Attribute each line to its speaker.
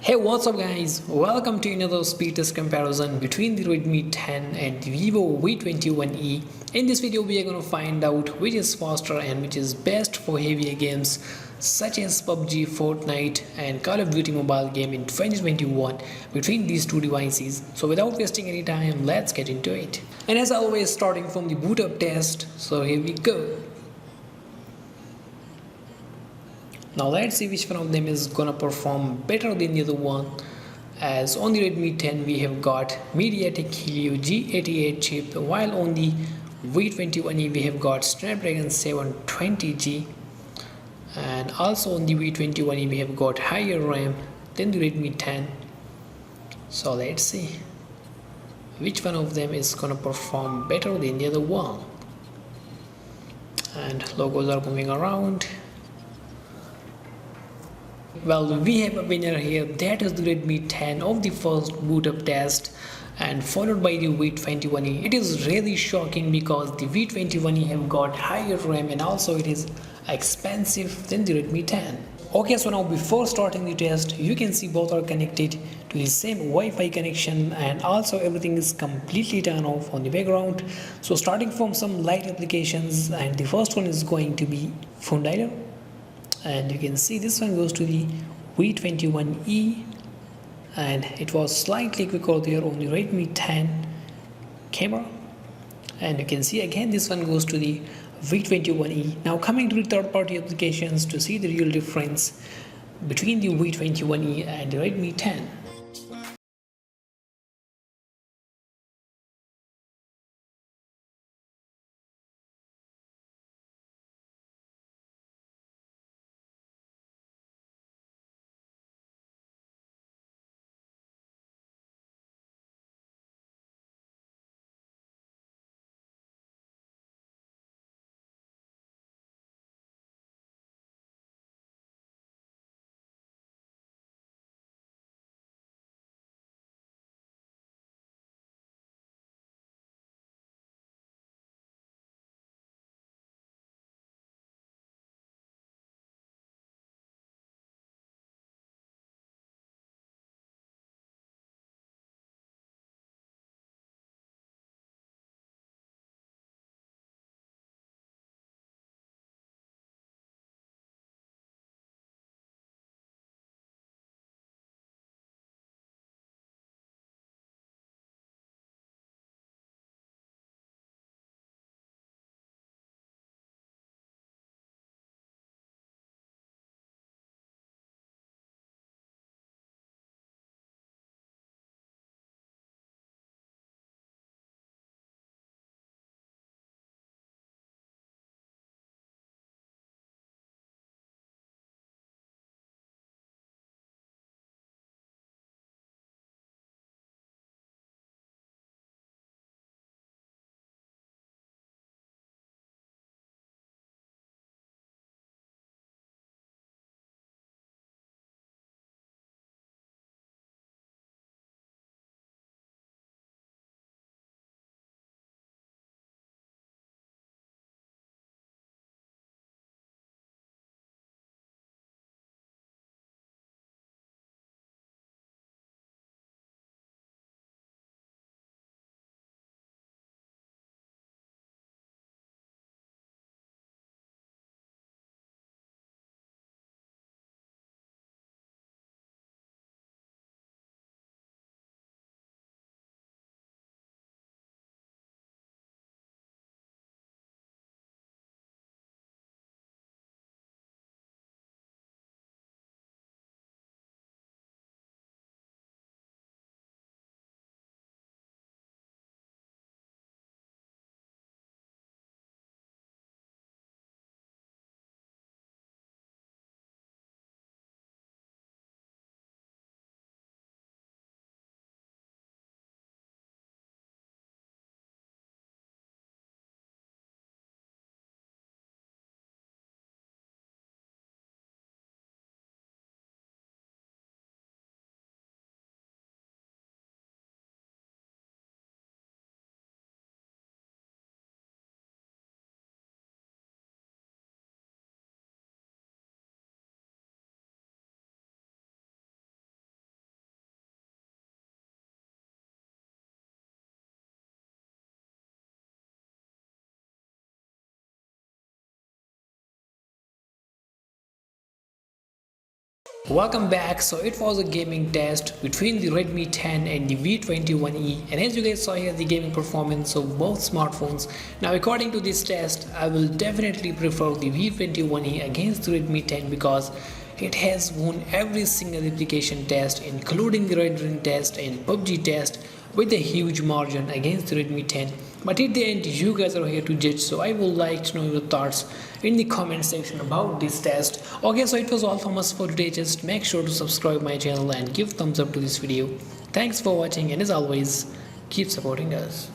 Speaker 1: Hey, what's up guys, welcome to another speed test comparison between the Redmi 10 and the Vivo V21e. In this video we are going to find out which is faster and which is best for heavier games such as Pubg, Fortnite and Call of Duty mobile game in 2021 between these two devices. So without wasting any time, let's get into it. And as always, starting from the boot up test, so here we go. Now let's see which one of them is gonna perform better than the other one. As on the Redmi 10 we have got MediaTek Helio G88 chip, while on the V21e we have got Snapdragon 720G, and also on the V21e we have got higher RAM than the Redmi 10. So let's see which one of them is gonna perform better than the other one. And logos are moving around. Well, we have a winner here, that is the Redmi 10 of the first boot up test, and followed by the V21e. It is really shocking because the V21e have got higher RAM and also it is expensive than the Redmi 10. Okay, so now before starting the test, you can see both are connected to the same Wi-Fi connection, and also everything is completely turned off on the background. So starting from some light applications, and the first one is going to be phone dialer. And you can see this one goes to the V21e, and it was slightly quicker there on the Redmi 10 camera. And you can see again this one goes to the V21e. Now coming to the third-party applications to see the real difference between the V21e and the Redmi 10. Welcome back. So it was a gaming test between the Redmi 10 and the V21e, and as you guys saw here, the gaming performance of both smartphones. Now according to this test, I will definitely prefer the V21e against the Redmi 10 because it has won every single application test including the Red Ring test and Pubg test with a huge margin against the Redmi 10. But at the end, you guys are here to judge, so I would like to know your thoughts in the comment section about this test. Okay, so it was all from us for today. Just make sure to subscribe my channel and give thumbs up to this video. Thanks for watching, and as always, keep supporting us.